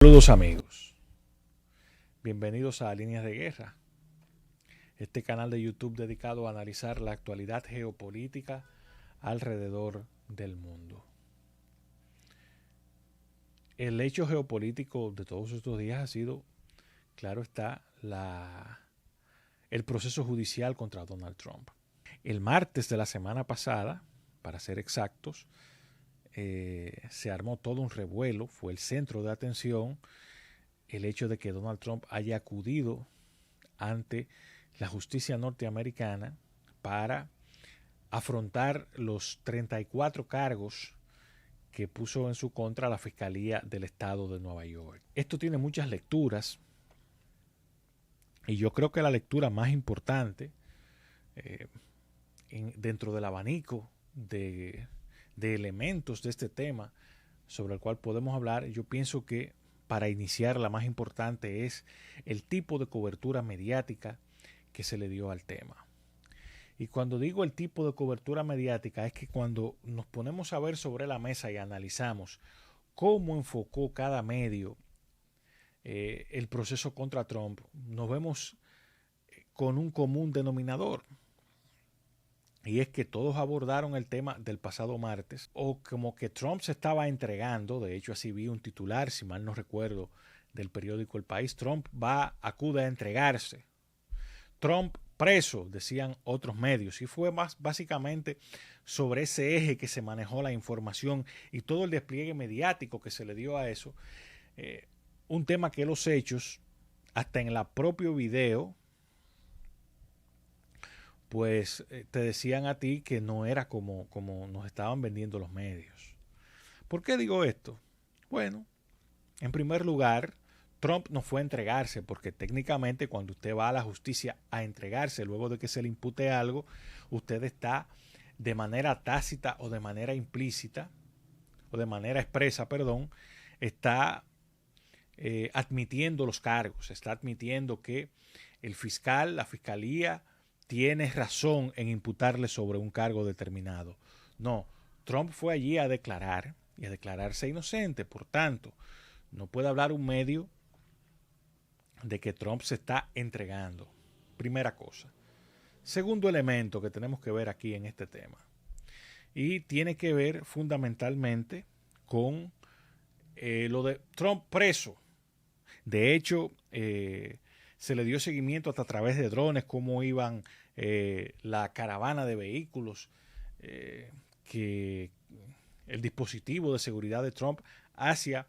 Saludos amigos, bienvenidos a Líneas de Guerra, este canal de YouTube dedicado a analizar la actualidad geopolítica alrededor del mundo. El hecho geopolítico de todos estos días ha sido, claro está, el proceso judicial contra Donald Trump. El martes de la semana pasada, para ser exactos, se armó todo un revuelo, fue el centro de atención el hecho de que Donald Trump haya acudido ante la justicia norteamericana para afrontar los 34 cargos que puso en su contra la Fiscalía del Estado de Nueva York. Esto tiene muchas lecturas y yo creo que la lectura más importante dentro del abanico de elementos de este tema sobre el cual podemos hablar, yo pienso que para iniciar la más importante es el tipo de cobertura mediática que se le dio al tema. Y cuando digo el tipo de cobertura mediática es que cuando nos ponemos a ver sobre la mesa y analizamos cómo enfocó cada medio el proceso contra Trump, nos vemos con un común denominador. Y es que todos abordaron el tema del pasado martes, o como que Trump se estaba entregando. De hecho, así vi un titular, si mal no recuerdo, del periódico El País: Trump acude a entregarse. Trump preso, decían otros medios. Y fue más básicamente sobre ese eje que se manejó la información y todo el despliegue mediático que se le dio a eso. Un tema que los hechos, hasta en el propio video, pues te decían a ti que no era como nos estaban vendiendo los medios. ¿Por qué digo esto? Bueno, en primer lugar, Trump no fue a entregarse, porque técnicamente cuando usted va a la justicia a entregarse luego de que se le impute algo, usted está de manera tácita o de manera implícita, o de manera expresa, perdón, está admitiendo los cargos, está admitiendo que el fiscal, la fiscalía, tiene razón en imputarle sobre un cargo determinado. No, Trump fue allí a declarar y a declararse inocente. Por tanto, no puede hablar un medio de que Trump se está entregando. Primera cosa. Segundo elemento que tenemos que ver aquí en este tema. Y tiene que ver fundamentalmente con lo de Trump preso. De hecho, se le dio seguimiento hasta a través de drones, cómo iban la caravana de vehículos, que el dispositivo de seguridad de Trump hacia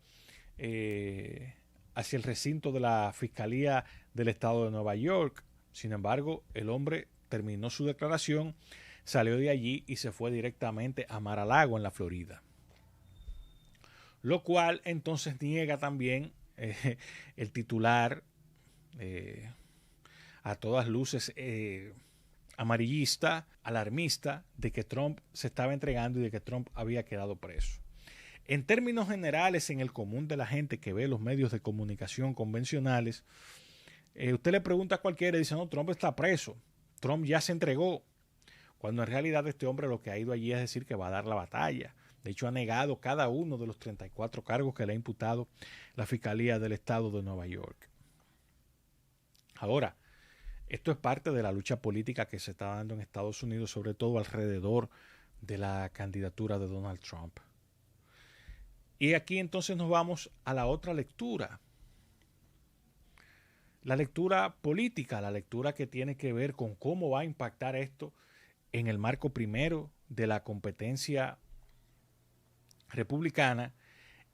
el recinto de la Fiscalía del Estado de Nueva York. Sin embargo, el hombre terminó su declaración, salió de allí y se fue directamente a Mar-a-Lago, en la Florida. Lo cual entonces niega también el titular a todas luces amarillista, alarmista, de que Trump se estaba entregando y de que Trump había quedado preso. En términos generales, en el común de la gente que ve los medios de comunicación convencionales, usted le pregunta a cualquiera y dice: no, Trump está preso, Trump ya se entregó, cuando en realidad este hombre lo que ha ido allí es decir que va a dar la batalla. De hecho, ha negado cada uno de los 34 cargos que le ha imputado la Fiscalía del Estado de Nueva York. Ahora, esto es parte de la lucha política que se está dando en Estados Unidos, sobre todo alrededor de la candidatura de Donald Trump. Y aquí entonces nos vamos a la otra lectura. La lectura política, la lectura que tiene que ver con cómo va a impactar esto en el marco primero de la competencia republicana,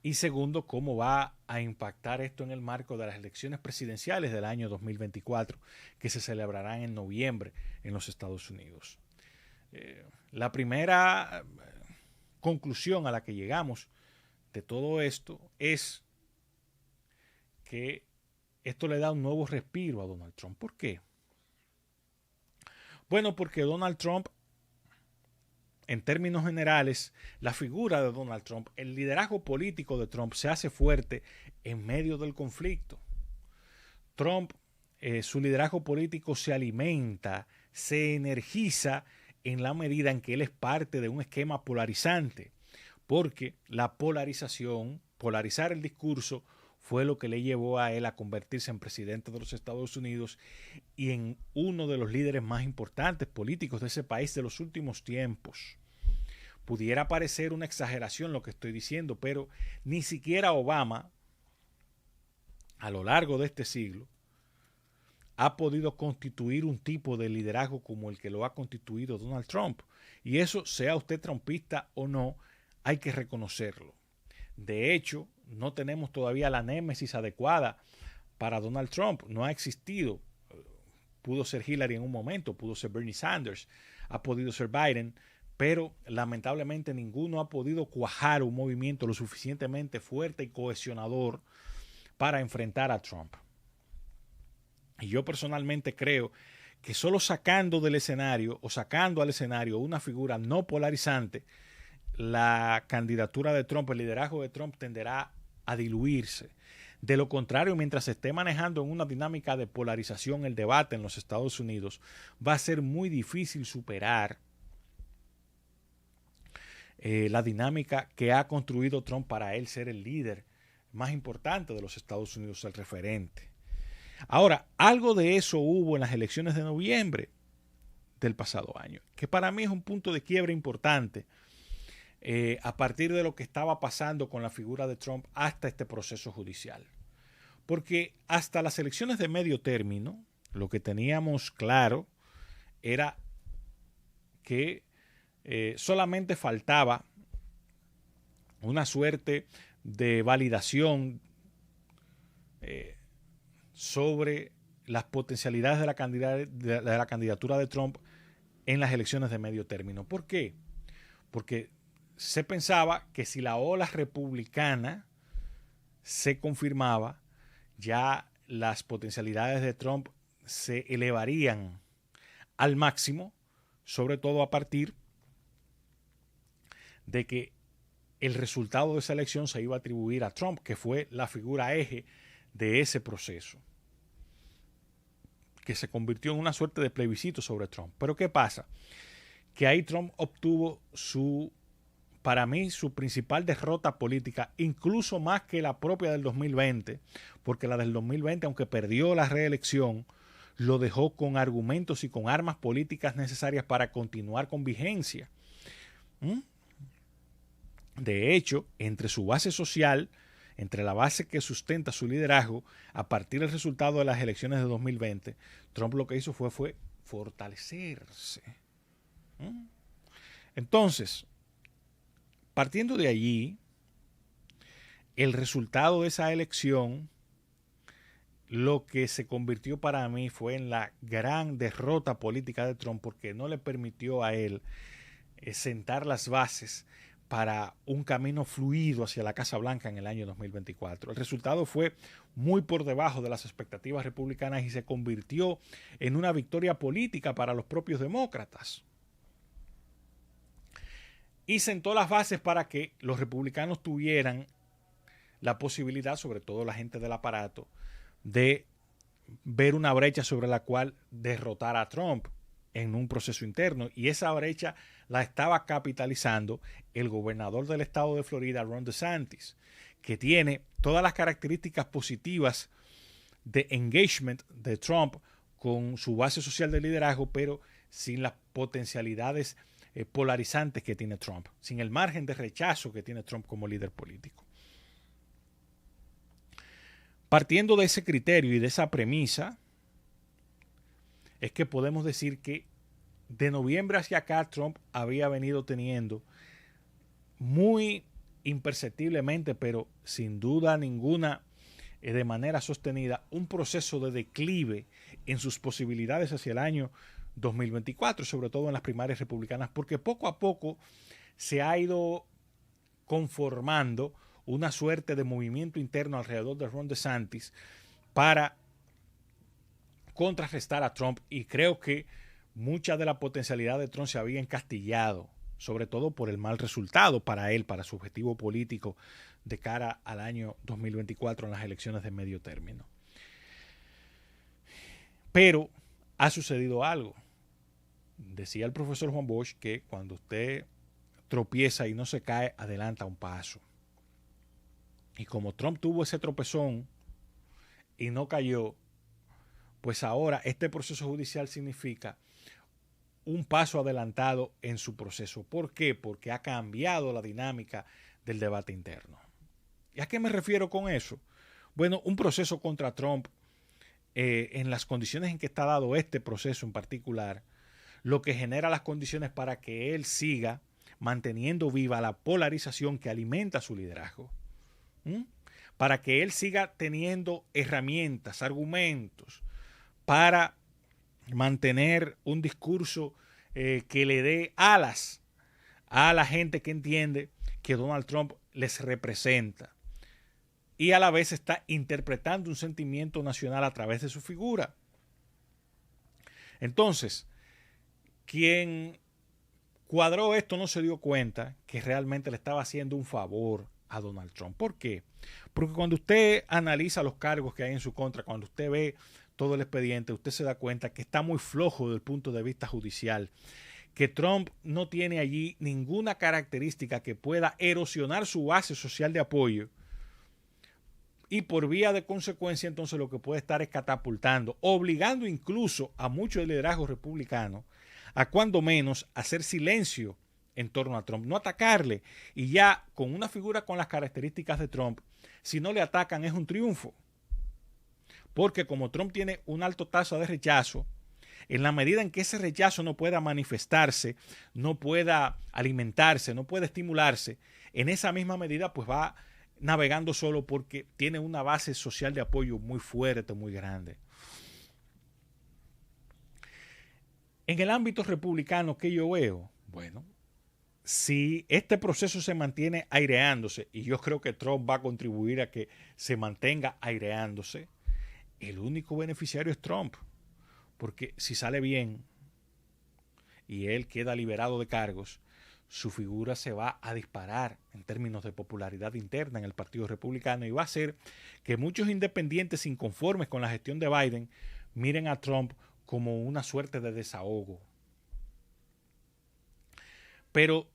y segundo, cómo va a impactar esto en el marco de las elecciones presidenciales del año 2024, que se celebrarán en noviembre en los Estados Unidos. La primera conclusión a la que llegamos de todo esto es que esto le da un nuevo respiro a Donald Trump. ¿Por qué? Bueno, porque Donald Trump, en términos generales, la figura de Donald Trump, el liderazgo político de Trump se hace fuerte en medio del conflicto. Trump, su liderazgo político se alimenta, se energiza en la medida en que él es parte de un esquema polarizante, porque la polarización, polarizar el discurso, fue lo que le llevó a él a convertirse en presidente de los Estados Unidos y en uno de los líderes más importantes políticos de ese país de los últimos tiempos. Pudiera parecer una exageración lo que estoy diciendo, pero ni siquiera Obama, a lo largo de este siglo, ha podido constituir un tipo de liderazgo como el que lo ha constituido Donald Trump. Y eso, sea usted trumpista o no, hay que reconocerlo. De hecho, no tenemos todavía la némesis adecuada para Donald Trump. No ha existido. Pudo ser Hillary en un momento, pudo ser Bernie Sanders, ha podido ser Biden, pero lamentablemente ninguno ha podido cuajar un movimiento lo suficientemente fuerte y cohesionador para enfrentar a Trump. Y yo personalmente creo que solo sacando del escenario o sacando al escenario una figura no polarizante, la candidatura de Trump, el liderazgo de Trump tenderá a diluirse. De lo contrario, mientras se esté manejando en una dinámica de polarización el debate en los Estados Unidos, va a ser muy difícil superar la dinámica que ha construido Trump para él ser el líder más importante de los Estados Unidos, el referente. Ahora, algo de eso hubo en las elecciones de noviembre del pasado año, que para mí es un punto de quiebre importante a partir de lo que estaba pasando con la figura de Trump hasta este proceso judicial. Porque hasta las elecciones de medio término, lo que teníamos claro era que solamente faltaba una suerte de validación sobre las potencialidades de la candidatura de Trump en las elecciones de medio término. ¿Por qué? Porque se pensaba que si la ola republicana se confirmaba, ya las potencialidades de Trump se elevarían al máximo, sobre todo a partir de que el resultado de esa elección se iba a atribuir a Trump, que fue la figura eje de ese proceso, que se convirtió en una suerte de plebiscito sobre Trump. Pero ¿qué pasa? Que ahí Trump obtuvo para mí, su principal derrota política, incluso más que la propia del 2020, porque la del 2020, aunque perdió la reelección, lo dejó con argumentos y con armas políticas necesarias para continuar con vigencia. De hecho, entre su base social, entre la base que sustenta su liderazgo, a partir del resultado de las elecciones de 2020, Trump lo que hizo fue fortalecerse. Entonces, partiendo de allí, el resultado de esa elección, lo que se convirtió para mí fue en la gran derrota política de Trump, porque no le permitió a él sentar las bases para un camino fluido hacia la Casa Blanca en el año 2024. El resultado fue muy por debajo de las expectativas republicanas y se convirtió en una victoria política para los propios demócratas. Y sentó las bases para que los republicanos tuvieran la posibilidad, sobre todo la gente del aparato, de ver una brecha sobre la cual derrotar a Trump en un proceso interno. Y esa brecha la estaba capitalizando el gobernador del estado de Florida, Ron DeSantis, que tiene todas las características positivas de engagement de Trump con su base social de liderazgo, pero sin las potencialidades polarizantes que tiene Trump, sin el margen de rechazo que tiene Trump como líder político. Partiendo de ese criterio y de esa premisa, es que podemos decir que de noviembre hacia acá Trump había venido teniendo muy imperceptiblemente, pero sin duda ninguna, de manera sostenida, un proceso de declive en sus posibilidades hacia el año 2024, sobre todo en las primarias republicanas, porque poco a poco se ha ido conformando una suerte de movimiento interno alrededor de Ron DeSantis para contrarrestar a Trump, y creo que mucha de la potencialidad de Trump se había encastillado, sobre todo por el mal resultado para él, para su objetivo político de cara al año 2024 en las elecciones de medio término. Pero ha sucedido algo. Decía el profesor Juan Bosch que cuando usted tropieza y no se cae, adelanta un paso. Y como Trump tuvo ese tropezón y no cayó, pues ahora este proceso judicial significa un paso adelantado en su proceso. ¿Por qué? Porque ha cambiado la dinámica del debate interno. ¿Y a qué me refiero con eso? Bueno, un proceso contra Trump, en las condiciones en que está dado este proceso en particular, lo que genera las condiciones para que él siga manteniendo viva la polarización que alimenta su liderazgo. ¿Mm? Para que él siga teniendo herramientas, argumentos para mantener un discurso que le dé alas a la gente que entiende que Donald Trump les representa y a la vez está interpretando un sentimiento nacional a través de su figura. Entonces, quien cuadró esto no se dio cuenta que realmente le estaba haciendo un favor a Donald Trump. ¿Por qué? Porque cuando usted analiza los cargos que hay en su contra, cuando usted ve todo el expediente, usted se da cuenta que está muy flojo desde el punto de vista judicial, que Trump no tiene allí ninguna característica que pueda erosionar su base social de apoyo y por vía de consecuencia entonces lo que puede estar es catapultando, obligando incluso a muchos liderazgos republicanos a cuando menos hacer silencio en torno a Trump, no atacarle, y ya con una figura con las características de Trump, si no le atacan es un triunfo. Porque como Trump tiene una alta tasa de rechazo, en la medida en que ese rechazo no pueda manifestarse, no pueda alimentarse, no pueda estimularse, en esa misma medida pues va navegando solo porque tiene una base social de apoyo muy fuerte, muy grande. En el ámbito republicano, ¿qué yo veo? Bueno, si este proceso se mantiene aireándose, y yo creo que Trump va a contribuir a que se mantenga aireándose, el único beneficiario es Trump. Porque si sale bien y él queda liberado de cargos, su figura se va a disparar en términos de popularidad interna en el Partido Republicano y va a hacer que muchos independientes inconformes con la gestión de Biden miren a Trump como una suerte de desahogo. Pero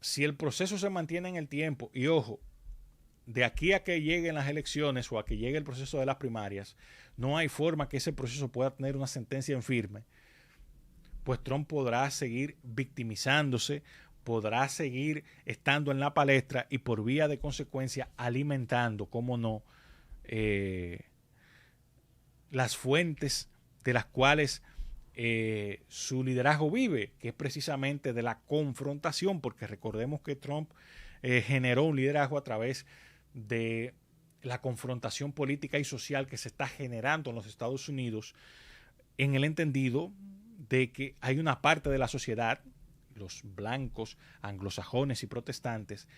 si el proceso se mantiene en el tiempo, y ojo, de aquí a que lleguen las elecciones o a que llegue el proceso de las primarias, no hay forma que ese proceso pueda tener una sentencia en firme, pues Trump podrá seguir victimizándose, podrá seguir estando en la palestra y por vía de consecuencia alimentando, cómo no, las fuentes de las cuales su liderazgo vive, que es precisamente de la confrontación, porque recordemos que Trump generó un liderazgo a través de la confrontación política y social que se está generando en los Estados Unidos, en el entendido de que hay una parte de la sociedad, los blancos, anglosajones y protestantes,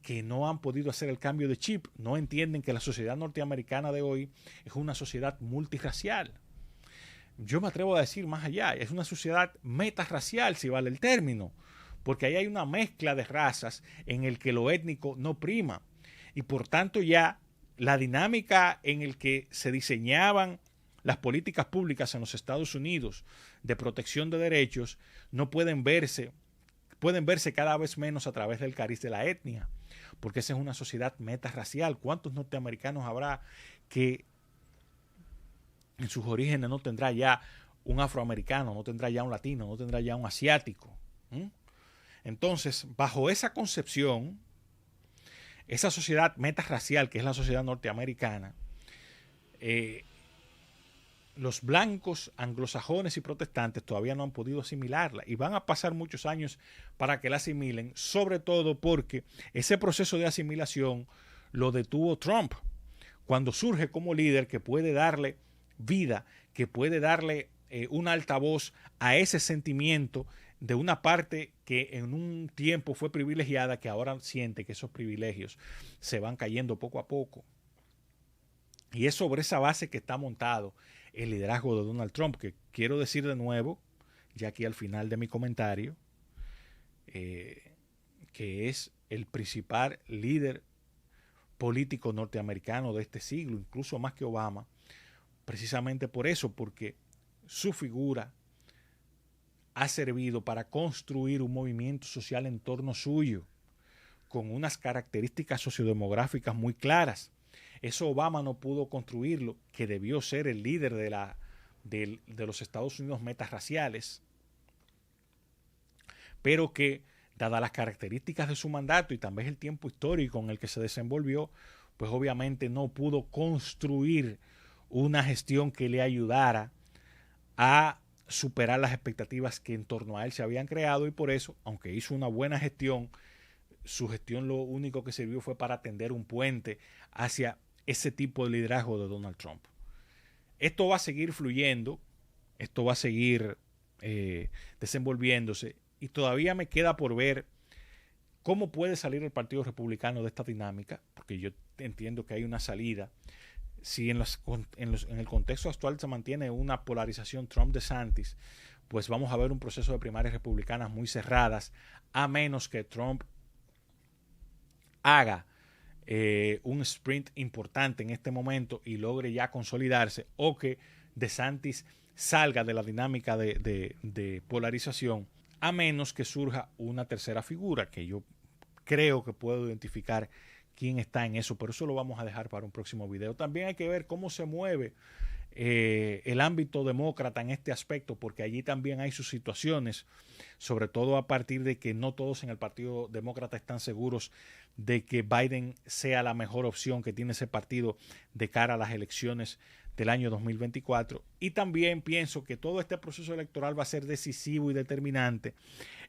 que no han podido hacer el cambio de chip, no entienden que la sociedad norteamericana de hoy es una sociedad multirracial. Yo me atrevo a decir más allá, es una sociedad metarracial, si vale el término, porque ahí hay una mezcla de razas en el que lo étnico no prima. Y por tanto ya la dinámica en el que se diseñaban las políticas públicas en los Estados Unidos de protección de derechos no pueden verse cada vez menos a través del cariz de la etnia, porque esa es una sociedad metarracial. ¿Cuántos norteamericanos habrá que en sus orígenes no tendrá ya un afroamericano, no tendrá ya un latino, no tendrá ya un asiático? Entonces, bajo esa concepción, esa sociedad metarracial que es la sociedad norteamericana, los blancos, anglosajones y protestantes todavía no han podido asimilarla y van a pasar muchos años para que la asimilen, sobre todo porque ese proceso de asimilación lo detuvo Trump cuando surge como líder que puede darle vida, que puede darle un altavoz a ese sentimiento de una parte que en un tiempo fue privilegiada, que ahora siente que esos privilegios se van cayendo poco a poco. Y es sobre esa base que está montado el liderazgo de Donald Trump, que quiero decir de nuevo, ya aquí al final de mi comentario, que es el principal líder político norteamericano de este siglo, incluso más que Obama, precisamente por eso, porque su figura ha servido para construir un movimiento social en torno suyo, con unas características sociodemográficas muy claras. Eso Obama no pudo construirlo, que debió ser el líder de los Estados Unidos metarraciales, pero que, dadas las características de su mandato y también el tiempo histórico en el que se desenvolvió, pues obviamente no pudo construir una gestión que le ayudara a superar las expectativas que en torno a él se habían creado, y por eso, aunque hizo una buena gestión, su gestión lo único que sirvió fue para tender un puente hacia ese tipo de liderazgo de Donald Trump. Esto va a seguir fluyendo, esto va a seguir desenvolviéndose, y todavía me queda por ver cómo puede salir el Partido Republicano de esta dinámica, porque yo entiendo que hay una salida. Si en el contexto actual se mantiene una polarización Trump-DeSantis, pues vamos a ver un proceso de primarias republicanas muy cerradas, a menos que Trump haga un sprint importante en este momento y logre ya consolidarse, o que DeSantis salga de la dinámica de polarización, a menos que surja una tercera figura, que yo creo que puedo identificar quién está en eso, pero eso lo vamos a dejar para un próximo video. También hay que ver cómo se mueve el ámbito demócrata en este aspecto, porque allí también hay sus situaciones, sobre todo a partir de que no todos en el Partido Demócrata están seguros de que Biden sea la mejor opción que tiene ese partido de cara a las elecciones del año 2024. Y también pienso que todo este proceso electoral va a ser decisivo y determinante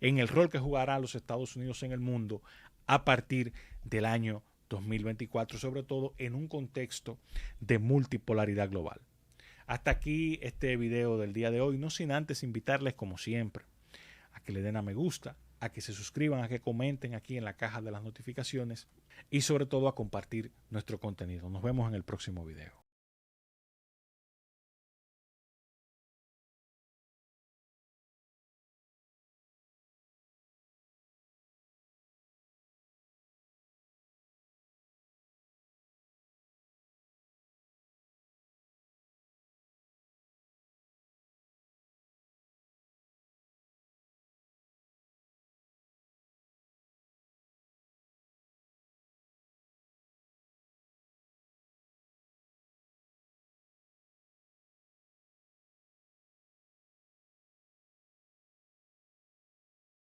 en el rol que jugará los Estados Unidos en el mundo a partir del año 2024, sobre todo en un contexto de multipolaridad global. Hasta aquí este video del día de hoy, no sin antes invitarles, como siempre, a que le den a me gusta, a que se suscriban, a que comenten aquí en la caja de las notificaciones y sobre todo a compartir nuestro contenido. Nos vemos en el próximo video.